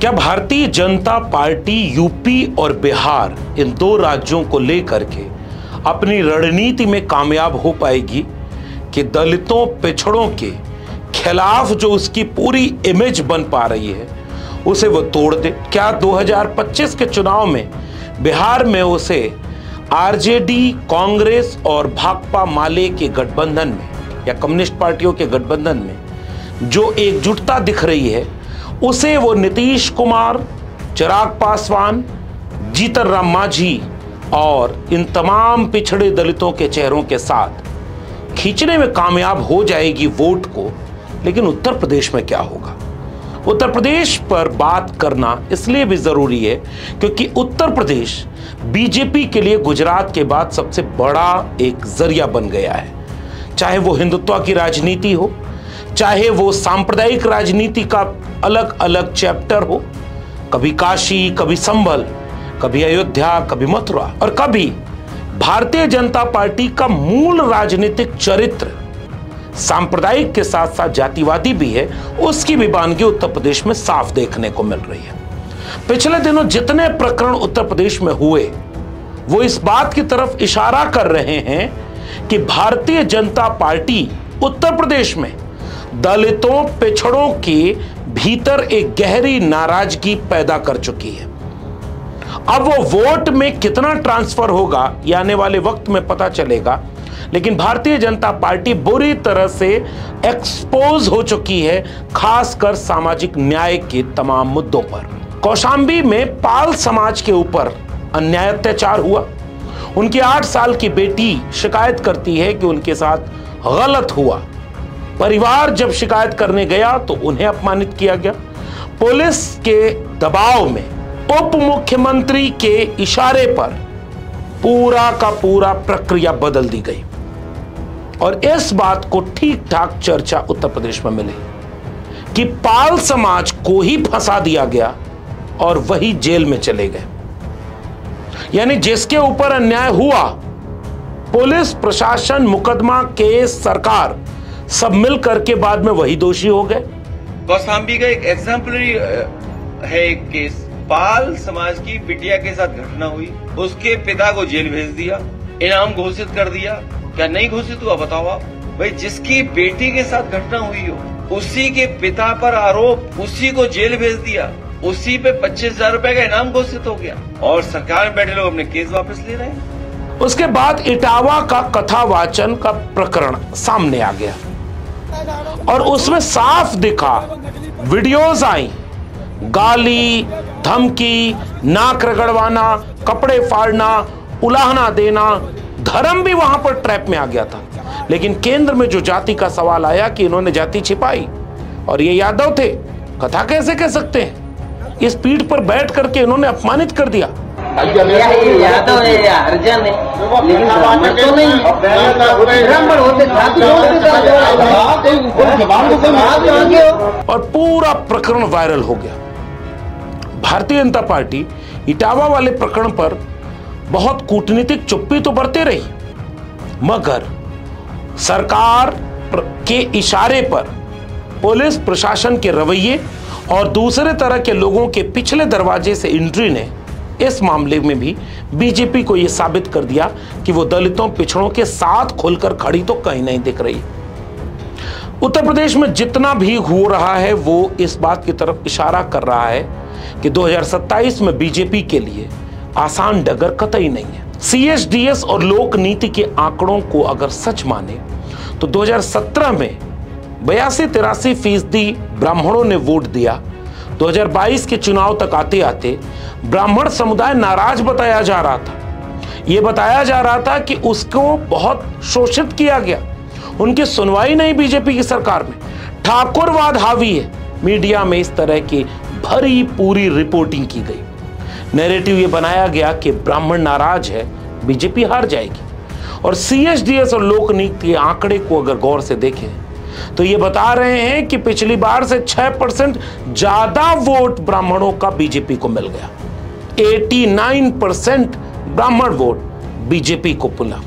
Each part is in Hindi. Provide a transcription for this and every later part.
क्या भारतीय जनता पार्टी यूपी और बिहार इन दो राज्यों को लेकर के अपनी रणनीति में कामयाब हो पाएगी कि दलितों पिछड़ों के खिलाफ जो उसकी पूरी इमेज बन पा रही है उसे वो तोड़ दे? क्या 2025 के चुनाव में बिहार में उसे आरजेडी, कांग्रेस और भाकपा माले के गठबंधन में या कम्युनिस्ट पार्टियों के गठबंधन में जो एकजुटता दिख रही है उसे वो नीतीश कुमार, चिराग पासवान, जीतन राम मांझी और इन तमाम पिछड़े दलितों के चेहरों के साथ खींचने में कामयाब हो जाएगी वोट को? लेकिन उत्तर प्रदेश में क्या होगा? उत्तर प्रदेश पर बात करना इसलिए भी जरूरी है क्योंकि उत्तर प्रदेश बीजेपी के लिए गुजरात के बाद सबसे बड़ा एक जरिया बन गया है। चाहे वो हिंदुत्व की राजनीति हो, चाहे वो सांप्रदायिक राजनीति का अलग अलग चैप्टर हो, कभी काशी, कभी संभल, कभी अयोध्या, कभी मथुरा, और कभी भारतीय जनता पार्टी का मूल राजनीतिक चरित्र सांप्रदायिक के साथ साथ जातिवादी भी है, उसकी भी वानगी उत्तर प्रदेश में साफ देखने को मिल रही है। पिछले दिनों जितने प्रकरण उत्तर प्रदेश में हुए वो इस बात की तरफ इशारा कर रहे हैं कि भारतीय जनता पार्टी उत्तर प्रदेश में दलितों पिछड़ों के भीतर एक गहरी नाराजगी पैदा कर चुकी है। अब वो वोट में कितना ट्रांसफर होगा ये आने वाले वक्त में पता चलेगा, लेकिन भारतीय जनता पार्टी बुरी तरह से एक्सपोज हो चुकी है, खासकर सामाजिक न्याय के तमाम मुद्दों पर। कौशांबी में पाल समाज के ऊपर अन्याय अत्याचार हुआ। उनकी 8 साल की बेटी शिकायत करती है कि उनके साथ गलत हुआ। परिवार जब शिकायत करने गया तो उन्हें अपमानित किया गया। पुलिस के दबाव में उप मुख्यमंत्री के इशारे पर पूरा का पूरा प्रक्रिया बदल दी गई और इस बात को ठीक ठाक चर्चा उत्तर प्रदेश में मिली कि पाल समाज को ही फंसा दिया गया और वही जेल में चले गए। यानी जिसके ऊपर अन्याय हुआ, पुलिस प्रशासन, मुकदमा, केस, सरकार सब मिल करके बाद में वही दोषी हो गए। कौशांबी का एक एग्जाम्पलरी है एक केस। पाल समाज की बिटिया के साथ घटना हुई, उसके पिता को जेल भेज दिया, इनाम घोषित कर दिया। क्या नहीं घोषित हुआ बताओ आप? भाई जिसकी बेटी के साथ घटना हुई हो उसी के पिता पर आरोप, उसी को जेल भेज दिया, उसी पे 25,000 रुपए का इनाम घोषित हो गया और सरकार में बैठे लोग अपने केस वापस ले रहे हैं। उसके बाद इटावा का कथावाचन का प्रकरण सामने आ गया और उसमें साफ दिखा, वीडियोस आई, गाली, धमकी, नाक रगड़वाना, कपड़े फाड़ना, उलाहना देना, धर्म भी वहां पर ट्रैप में आ गया था। लेकिन केंद्र में जो जाति का सवाल आया कि इन्होंने जाति छिपाई और ये यादव थे, कथा कैसे कह सकते हैं? इस पीठ पर बैठ करके इन्होंने अपमानित कर दिया। यादव है या हरिजन है, लेकिन ब्राह्मण तो नहीं। ब्राह्मण होते और पूरा प्रकरण वायरल हो गया। भारतीय जनता पार्टी इटावा वाले प्रकरण पर बहुत कूटनीतिक चुप्पी तो बरते रही, मगर सरकार के इशारे पर पुलिस प्रशासन के रवैये और दूसरे तरह के लोगों के पिछले दरवाजे से एंट्री ने इस मामले में भी बीजेपी को यह साबित कर दिया कि वो दलितों पिछड़ों के साथ खुलकर खड़ी तो कहीं नहीं दिख रही। उत्तर प्रदेश में जितना भी हो रहा है वो इस बात की तरफ इशारा कर रहा है कि 2027 में बीजेपी के लिए आसान डगर कतई नहीं है। CSDS और लोक नीति के आंकड़ों को अगर सच माने तो 2017 में 82-83% ब्राह्मणों ने वोट दिया। 2022 के चुनाव तक आते आते ब्राह्मण समुदाय नाराज बताया जा रहा था। यह बताया जा रहा था कि उसको बहुत शोषित किया गया, उनकी सुनवाई नहीं बीजेपी की सरकार में, ठाकुरवाद हावी है। मीडिया में इस तरह की भरी पूरी रिपोर्टिंग की गई। नैरेटिव ये बनाया गया कि ब्राह्मण नाराज है, बीजेपी हार जाएगी। और CSDS और लोक नीति के आंकड़े को अगर गौर से देखें तो ये बता रहे हैं कि पिछली बार से 6% ज्यादा वोट ब्राह्मणों का बीजेपी को मिल गया। 89% ब्राह्मण वोट बीजेपी को मिला।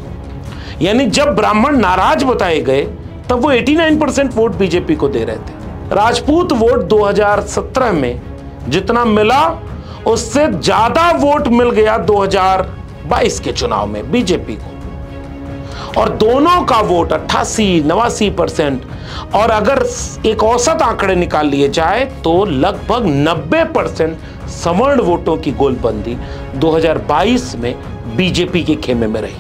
यानी जब ब्राह्मण नाराज बताए गए तब वो 89% वोट बीजेपी को दे रहे थे। राजपूत वोट 2017 में जितना मिला उससे ज्यादा वोट मिल गया 2022 के चुनाव में बीजेपी को, और दोनों का वोट 88-89%, और अगर एक औसत आंकड़े निकाल लिए जाए तो लगभग 90% सवर्ण वोटों की गोलबंदी 2022 में बीजेपी के खेमे में रही,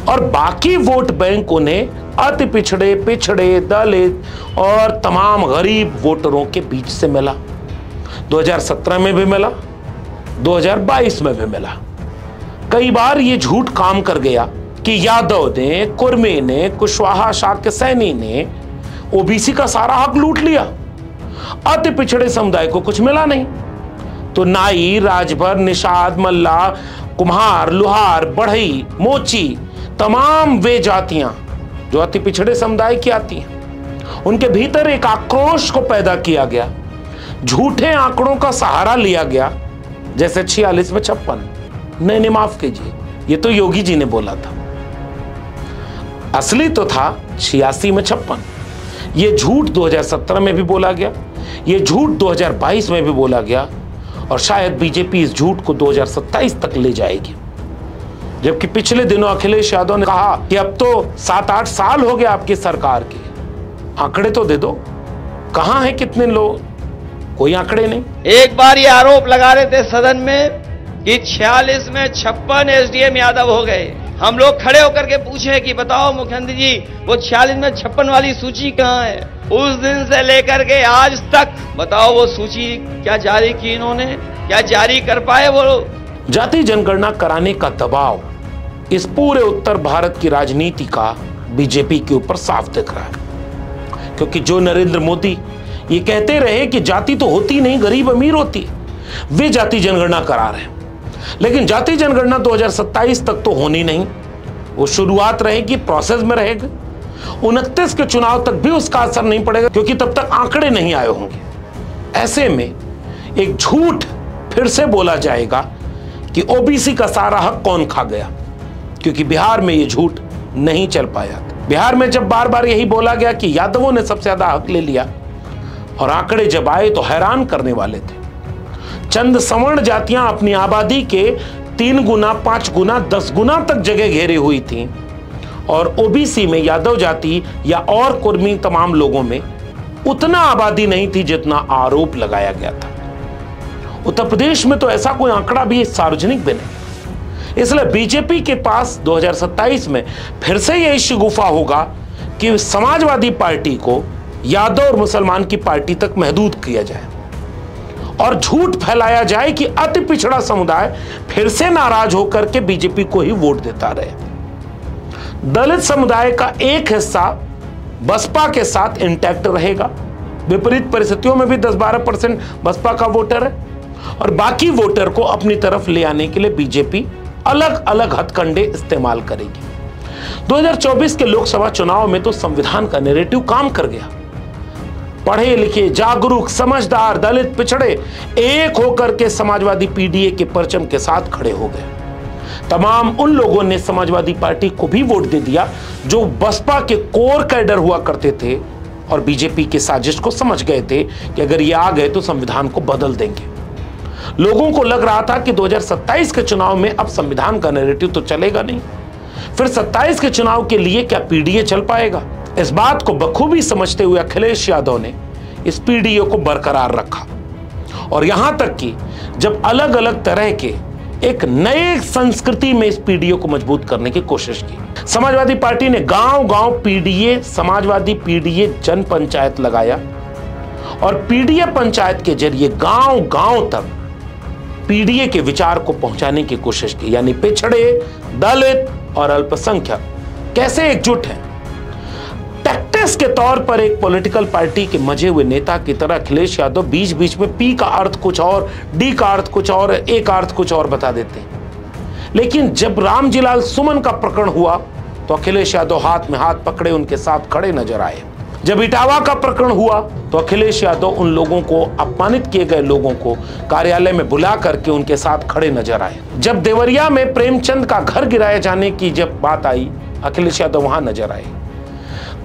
और बाकी वोट बैंक उन्हें अति पिछड़े, दलित और तमाम गरीब वोटरों के बीच से मिला। 2017 में भी मिला, 2022 में भी मिला। कई बार यह झूठ काम कर गया कि यादव ने, कुर्मी ने, कुशवाहा, शाक्य सैनी ने ओबीसी का सारा हक लूट लिया, अति पिछड़े समुदाय को कुछ मिला नहीं। तो नाई, राजभर, निषाद, मल्ला, कुम्हार, लुहार, बढ़ई, मोची, तमाम वे जातियां जो अति पिछड़े समुदाय की आती हैं, उनके भीतर एक आक्रोश को पैदा किया गया, झूठे आंकड़ों का सहारा लिया गया, जैसे 46 में 56। नहीं, माफ कीजिए, ये तो योगी जी ने बोला था, असली तो था 86 में 56। ये झूठ 2017 में भी बोला गया, ये झूठ 2022 में भी बोला गया, और शायद बीजेपी इस झूठ को 2027 तक ले जाएगी। जबकि पिछले दिनों अखिलेश यादव ने कहा कि अब तो 7-8 साल हो गए आपकी सरकार के, आंकड़े तो दे दो, कहां है कितने लोग, कोई आंकड़े नहीं। एक बार ये आरोप लगा रहे थे सदन में कि 46 में 56 एसडीएम यादव हो गए। हम लोग खड़े होकर के पूछे कि बताओ मुख्यमंत्री जी, वो 46 में 56 वाली सूची कहां है? उस दिन से लेकर के आज तक बताओ वो सूची क्या जारी की इन्होंने, क्या जारी कर पाए वो? जाति जनगणना कराने का दबाव इस पूरे उत्तर भारत की राजनीति का बीजेपी के ऊपर साफ दिख रहा है, क्योंकि जो नरेंद्र मोदी ये कहते रहे कि जाति तो होती नहीं, गरीब अमीर होती है, वे जाति जनगणना करा रहे हैं। लेकिन जाति जनगणना 2027 तक तो होनी नहीं, वो शुरुआत रहेगी, प्रोसेस में रहेगी। 29 के चुनाव तक भी उसका असर नहीं पड़ेगा, क्योंकि तब तक आंकड़े नहीं आए होंगे। ऐसे में एक झूठ फिर से बोला जाएगा कि ओबीसी का सारा हक कौन खा गया, क्योंकि बिहार में यह झूठ नहीं चल पाया। बिहार में जब बार बार यही बोला गया कि यादवों ने सबसे ज्यादा हक ले लिया, और आंकड़े जब आए तो हैरान करने वाले थे। चंद सवर्ण जातियां अपनी आबादी के 3 गुना, 5 गुना, 10 गुना तक जगह घेरी हुई थी, और ओबीसी में यादव जाति या और कुर्मी तमाम लोगों में उतना आबादी नहीं थी जितना आरोप लगाया गया था। उत्तर प्रदेश में तो ऐसा कोई आंकड़ा भी सार्वजनिक भी नहीं। इसलिए बीजेपी के पास 2027 में फिर से यही शगुफा होगा कि समाजवादी पार्टी को यादव और मुसलमान की पार्टी तक महदूद किया जाए, और झूठ फैलाया जाए कि अति पिछड़ा समुदाय फिर से नाराज होकर के बीजेपी को ही वोट देता रहे। दलित समुदाय का एक हिस्सा बसपा के साथ इंटैक्ट रहेगा, विपरीत परिस्थितियों में भी 10-12% बसपा का वोटर है, और बाकी वोटर को अपनी तरफ ले आने के लिए बीजेपी अलग अलग हथकंडे इस्तेमाल करेगी। 2024 के लोकसभा चुनाव में तो संविधान का नैरेटिव काम कर गया। पढ़े लिखे, जागरूक, समझदार दलित पिछड़े एक होकर के समाजवादी पीडीए के परचम के साथ खड़े हो गए। तमाम उन लोगों ने समाजवादी पार्टी को भी वोट दे दिया जो बसपा के कोर कैडर हुआ करते थे, और बीजेपी की साजिश को समझ गए थे कि अगर ये आ गए तो संविधान को बदल देंगे। लोगों को लग रहा था कि 2027 के चुनाव में अब संविधान का नैरेटिव तो चलेगा नहीं, फिर 27 के चुनाव के लिए क्या पीडीए चल पाएगा? इस बात को बखूबी समझते हुए अखिलेश यादव ने इस पीडीए को बरकरार रखा, और यहां तक कि जब अलग अलग तरह के एक नए संस्कृति में इस पीडीए को मजबूत करने की कोशिश की। समाजवादी पार्टी ने गांव-गांव पीडीए, समाजवादी पीडीए जन पंचायत लगाया, और पीडीए पंचायत के जरिए गांव-गांव तक पीडीए के विचार को पहुंचाने की कोशिश की। यानी पिछड़े, दलित और अल्पसंख्यक कैसे एकजुट हैं। टैक्टिक्स के तौर पर एक पॉलिटिकल पार्टी के मजे हुए नेता की तरह अखिलेश यादव बीच बीच में पी का अर्थ कुछ और, डी का अर्थ कुछ और, ए का अर्थ कुछ और बता देते हैं। लेकिन जब रामजीलाल सुमन का प्रकरण हुआ तो अखिलेश यादव हाथ में हाथ पकड़े उनके साथ खड़े नजर आए। जब इटावा का प्रकरण हुआ तो अखिलेश यादव उन लोगों को, अपमानित किए गए लोगों को कार्यालय में बुला करके उनके साथ खड़े नजर आए। जब देवरिया में प्रेमचंद का घर गिराए जाने की जब बात आई, अखिलेश यादव वहां नजर आए।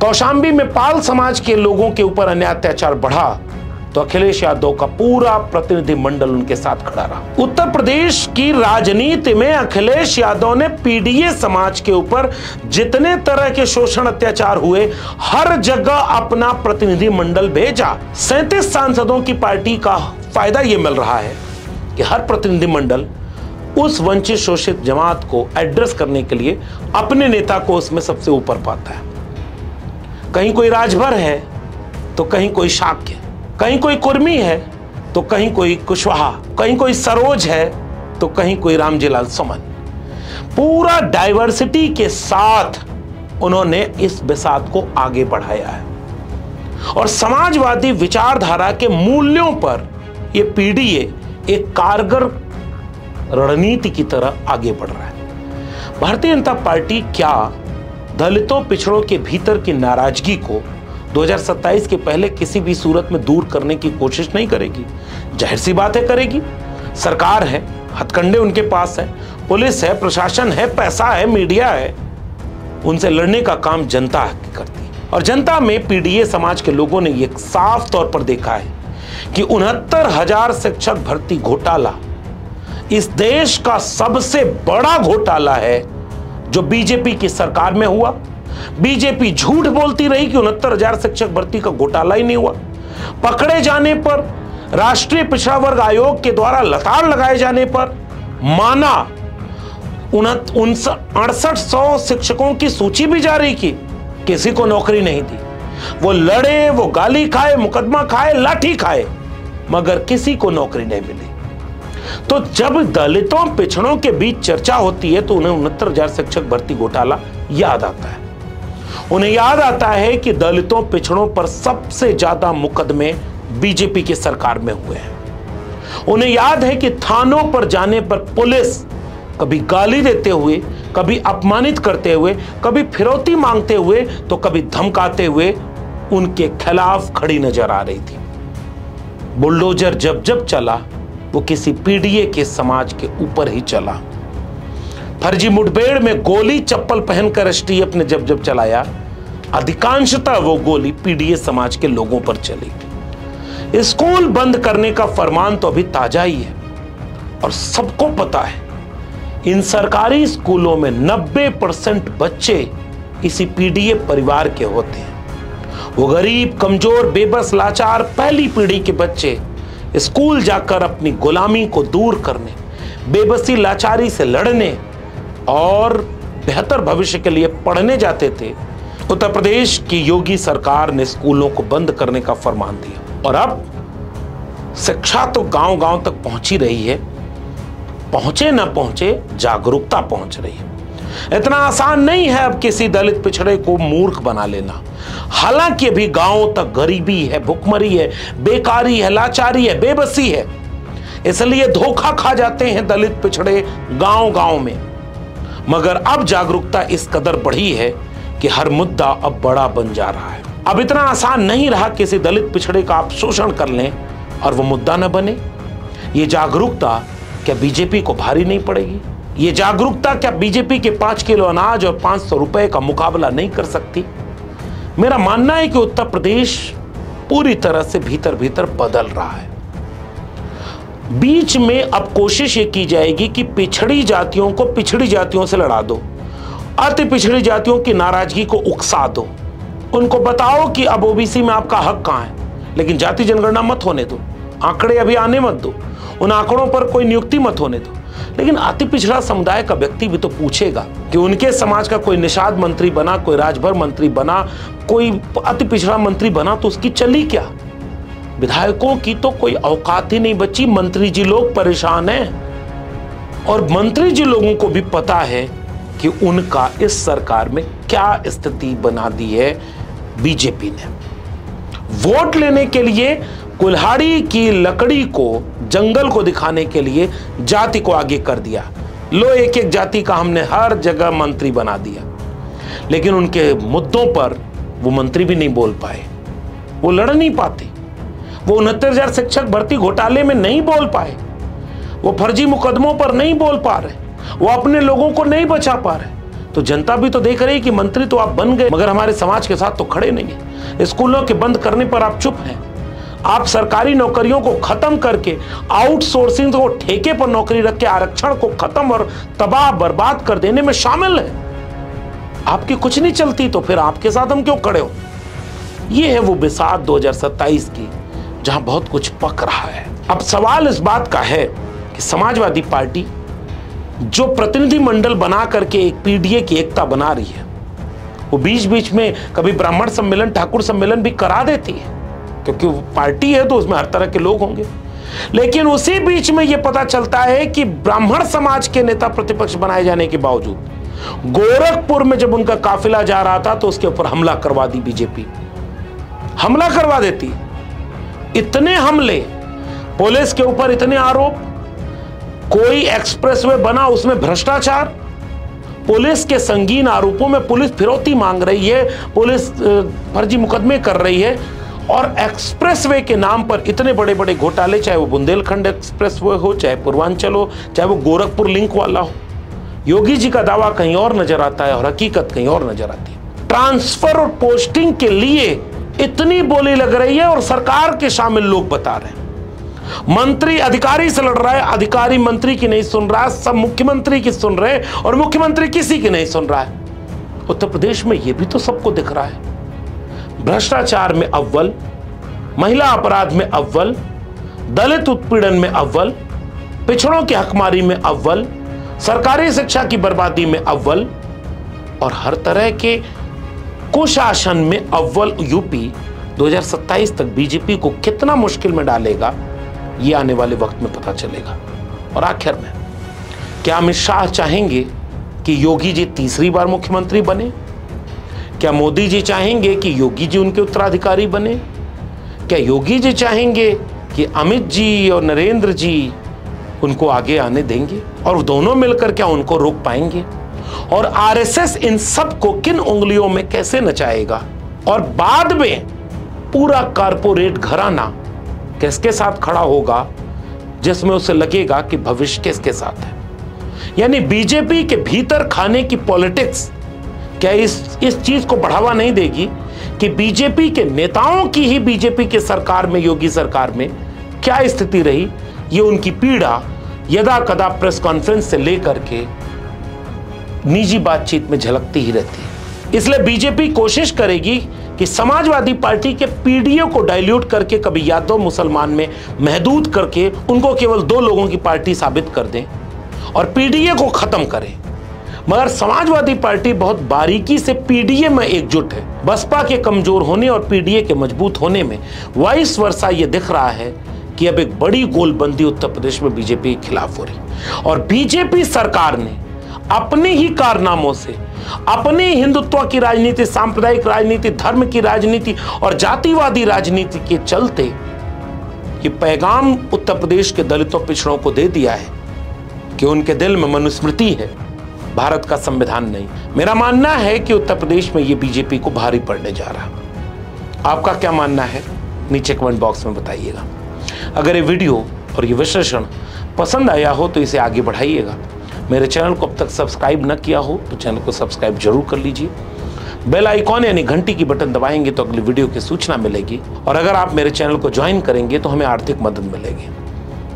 कौशाम्बी में पाल समाज के लोगों के ऊपर अन्याय अत्याचार बढ़ा तो तो अखिलेश यादव का पूरा प्रतिनिधिमंडल उनके साथ खड़ा रहा। उत्तर प्रदेश की राजनीति में अखिलेश यादव ने पीडीए समाज के ऊपर जितने तरह के शोषण अत्याचार हुए, हर जगह अपना प्रतिनिधिमंडल भेजा। 37 सांसदों की पार्टी का फायदा यह मिल रहा है कि हर प्रतिनिधिमंडल उस वंचित शोषित जमात को एड्रेस करने के लिए अपने नेता को उसमें सबसे ऊपर पाता है। कहीं कोई राजभर है तो कहीं कोई शाक्य, कहीं कोई कुर्मी है तो कहीं कोई कुशवाहा, कहीं कोई सरोज है तो कहीं कोई रामजीलाल सुमन। पूरा डाइवर्सिटी के साथ उन्होंने इस बिसात को आगे बढ़ाया है और समाजवादी विचारधारा के मूल्यों पर यह पीडीए एक कारगर रणनीति की तरह आगे बढ़ रहा है। भारतीय जनता पार्टी क्या दलितों पिछड़ों के भीतर की नाराजगी को 2027 के पहले किसी भी सूरत में दूर करने की कोशिश नहीं करेगी? जाहिर सी बात है करेगी। सरकार है, हथकंडे उनके पास है, पुलिस है, प्रशासन है, पैसा है, मीडिया है। उनसे लड़ने का काम जनता करती है और जनता में पीडीए समाज के लोगों ने यह साफ तौर पर देखा है कि 69,000 शिक्षक भर्ती घोटाला इस देश का सबसे बड़ा घोटाला है जो बीजेपी की सरकार में हुआ। बीजेपी झूठ बोलती रही कि 69,000 शिक्षक भर्ती का घोटाला ही नहीं हुआ। पकड़े जाने पर, राष्ट्रीय पिछड़ा वर्ग आयोग के द्वारा लताड़ लगाए जाने पर माना 6800 शिक्षकों की सूची भी जारी की, किसी को नौकरी नहीं दी। वो लड़े, वो गाली खाए, मुकदमा खाए, लाठी खाए, मगर किसी को नौकरी नहीं मिली। तो जब दलितों पिछड़ों के बीच चर्चा होती है तो उन्हें 69,000 शिक्षक भर्ती घोटाला याद आता है। उन्हें याद आता है कि दलितों पिछड़ों पर सबसे ज्यादा मुकदमे बीजेपी की सरकार में हुए हैं। उन्हें याद है कि थानों पर जाने पर पुलिस कभी गाली देते हुए, कभी अपमानित करते हुए, कभी फिरौती मांगते हुए तो कभी धमकाते हुए उनके खिलाफ खड़ी नजर आ रही थी। बुलडोजर जब जब चला वो किसी पीडीए के समाज के ऊपर ही चला। फर्जी मुठभेड़ में गोली चप्पल पहनकर एसटीएफ ने जब जब चलाया, अधिकांशतः वो गोली पीडीए समाज के लोगों पर चली। स्कूल बंद करने का फरमान तो अभी ताजा ही है और सबको पता है इन सरकारी स्कूलों में 90% बच्चे इसी पीडीए परिवार के होते हैं। वो गरीब, कमजोर, बेबस, लाचार पहली पीढ़ी के बच्चे स्कूल जाकर अपनी गुलामी को दूर करने, बेबसी लाचारी से लड़ने और बेहतर भविष्य के लिए पढ़ने जाते थे। उत्तर प्रदेश की योगी सरकार ने स्कूलों को बंद करने का फरमान दिया और अब शिक्षा तो गांव-गांव तक पहुंची रही है। पहुंचे ना पहुंचे, जागरूकता पहुंच रही है। इतना आसान नहीं है अब किसी दलित पिछड़े को मूर्ख बना लेना। हालांकि अभी गांवों तक गरीबी है, भुखमरी है, बेकारी है, लाचारी है, बेबसी है, इसलिए धोखा खा जाते हैं दलित पिछड़े गांव-गांव में। मगर अब जागरूकता इस कदर बढ़ी है कि हर मुद्दा अब बड़ा बन जा रहा है। अब इतना आसान नहीं रहा किसी दलित पिछड़े का आप शोषण कर लें और वो मुद्दा न बने। ये जागरूकता क्या बीजेपी को भारी नहीं पड़ेगी? ये जागरूकता क्या बीजेपी के 5 किलो अनाज और 500 रुपए का मुकाबला नहीं कर सकती? मेरा मानना है कि उत्तर प्रदेश पूरी तरह से भीतर भीतर बदल रहा है। बीच में अब कोशिश ये की जाएगी कि पिछड़ी जातियों को पिछड़ी जातियों से लड़ा दो, अति पिछड़ी जातियों की नाराजगी को उकसा दो, उनको बताओ कि अब ओबीसी में आपका हक कहां है, लेकिन जाति जनगणना मत होने दो, आंकड़े अभी आने मत दो, उन आंकड़ों पर कोई नियुक्ति मत होने दो। लेकिन अति पिछड़ा समुदाय का व्यक्ति भी तो पूछेगा कि उनके समाज का कोई निषाद मंत्री बना, कोई राजभर मंत्री बना, कोई अति पिछड़ा मंत्री बना तो उसकी चली क्या? विधायकों की तो कोई औकात ही नहीं बची। मंत्री जी लोग परेशान हैं और मंत्री जी लोगों को भी पता है कि उनका इस सरकार में क्या स्थिति बना दी है बीजेपी ने। वोट लेने के लिए कुल्हाड़ी की लकड़ी को, जंगल को दिखाने के लिए जाति को आगे कर दिया। लो एक एक जाति का हमने हर जगह मंत्री बना दिया, लेकिन उनके मुद्दों पर वो मंत्री भी नहीं बोल पाए, वो लड़ नहीं पाते, वो 69,000 शिक्षक भर्ती घोटाले में नहीं बोल पाए, वो फर्जी मुकदमों पर नहीं बोल पा रहे, वो अपने लोगों को नहीं बचा पा रहे। तो जनता भी तो देख रही कि मंत्री तो आप बन गए मगर हमारे समाज के साथ तो खड़े नहीं है। स्कूलों के बंद करने पर आप चुप हैं, आप सरकारी नौकरियों को खत्म करके आउटसोर्सिंग को ठेके पर नौकरी रख के आरक्षण को खत्म और तबाह बर्बाद कर देने में शामिल है। आपकी कुछ नहीं चलती तो फिर आपके साथ हम क्यों खड़े हो? ये है वो बिसात 2027 की जहां बहुत कुछ पक रहा है। अब सवाल इस बात का है कि समाजवादी पार्टी जो प्रतिनिधि मंडल बना करके एक पीडीए की एकता बना रही है, वो बीच बीच में कभी ब्राह्मण सम्मेलन, ठाकुर सम्मेलन भी करा देती है, क्योंकि वो पार्टी है तो उसमें हर तरह के लोग होंगे। लेकिन उसी बीच में यह पता चलता है कि ब्राह्मण समाज के नेता प्रतिपक्ष बनाए जाने के बावजूद गोरखपुर में जब उनका काफिला जा रहा था तो उसके ऊपर हमला करवा दी बीजेपी। हमला करवा देती, इतने हमले, पुलिस के ऊपर इतने आरोप, कोई एक्सप्रेसवे बना उसमें भ्रष्टाचार, पुलिस के संगीन आरोपों में पुलिस फिरौती मांग रही है, पुलिस फर्जी मुकदमे कर रही है, और एक्सप्रेसवे के नाम पर इतने बड़े बड़े घोटाले, चाहे वो बुंदेलखंड एक्सप्रेसवे हो, चाहे पूर्वांचल हो, चाहे वो गोरखपुर लिंक वाला हो। योगी जी का दावा कहीं और नजर आता है और हकीकत कहीं और नजर आती है। ट्रांसफर और पोस्टिंग के लिए इतनी बोली लग रही है और सरकार के शामिल लोग बता रहे हैं। मंत्री अधिकारी से लड़ रहा है, अधिकारी मंत्री की नहीं सुन रहा है, सब मुख्यमंत्री की सुन रहे हैं और मुख्यमंत्री किसी की नहीं सुन रहा है। उत्तर प्रदेश में यह भी तो सबको दिख रहा है। भ्रष्टाचार में अव्वल, महिला अपराध में अव्वल, दलित उत्पीड़न में अव्वल, पिछड़ों की हकमारी में अव्वल, सरकारी शिक्षा की बर्बादी में अव्वल और हर तरह के कुशासन में अव्वल यूपी 2027 तक बीजेपी को कितना मुश्किल में डालेगा, ये आने वाले वक्त में पता चलेगा। और आखिर में क्या अमित शाह चाहेंगे कि योगी जी तीसरी बार मुख्यमंत्री बने? क्या मोदी जी चाहेंगे कि योगी जी उनके उत्तराधिकारी बने? क्या योगी जी चाहेंगे कि अमित जी और नरेंद्र जी उनको आगे आने देंगे? और दोनों मिलकर क्या उनको रोक पाएंगे? और आरएसएस इन सब को किन उंगलियों में कैसे नचाएगा? और बाद में पूरा कारपोरेट घराना किसके साथ खड़ा होगा जिसमें उसे लगेगा कि भविष्य किसके साथ है? यानी बीजेपी के भीतर खाने की पॉलिटिक्स क्या इस चीज को बढ़ावा नहीं देगी कि बीजेपी के नेताओं की ही बीजेपी के सरकार में, योगी सरकार में क्या स्थिति रही, ये उनकी पीड़ा यदा कदा प्रेस कॉन्फ्रेंस से लेकर के निजी बातचीत में झलकती ही रहती है। इसलिए बीजेपी कोशिश करेगी कि समाजवादी पार्टी के पीडीए को डाइल्यूट करके, कभी यादव मुसलमान में महदूद करके उनको केवल 2 लोगों की पार्टी साबित कर दें और पीडीए को खत्म करें। मगर समाजवादी पार्टी बहुत बारीकी से पीडीए में एकजुट है। बसपा के कमजोर होने और पीडीए के मजबूत होने में वाइस वर्सा ये दिख रहा है कि अब एक बड़ी गोलबंदी उत्तर प्रदेश में बीजेपी के खिलाफ हो रही और बीजेपी सरकार ने अपने ही कारनामों से, अपने हिंदुत्व की राजनीति, सांप्रदायिक राजनीति, धर्म की राजनीति और जातिवादी राजनीति के चलते ये पैगाम उत्तर प्रदेश के दलितों पिछड़ों को दे दिया है कि उनके दिल में मनुस्मृति है, भारत का संविधान नहीं। मेरा मानना है कि उत्तर प्रदेश में ये बीजेपी को भारी पड़ने जा रहा। आपका क्या मानना है नीचे कमेंट बॉक्स में बताइएगा। अगर ये वीडियो और ये विश्लेषण पसंद आया हो तो इसे आगे बढ़ाइएगा। मेरे चैनल को अब तक सब्सक्राइब न किया हो तो चैनल को सब्सक्राइब जरूर कर लीजिए। बेल आइकॉन यानी घंटी की बटन दबाएंगे तो अगली वीडियो की सूचना मिलेगी। और अगर आप मेरे चैनल को ज्वाइन करेंगे तो हमें आर्थिक मदद मिलेगी।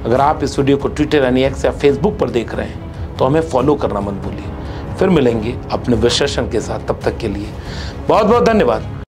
अगर आप इस वीडियो को ट्विटर यानी एक्स या फेसबुक पर देख रहे हैं तो हमें फॉलो करना मत भूलिए। फिर मिलेंगे अपने विश्लेषण के साथ, तब तक के लिए बहुत बहुत धन्यवाद।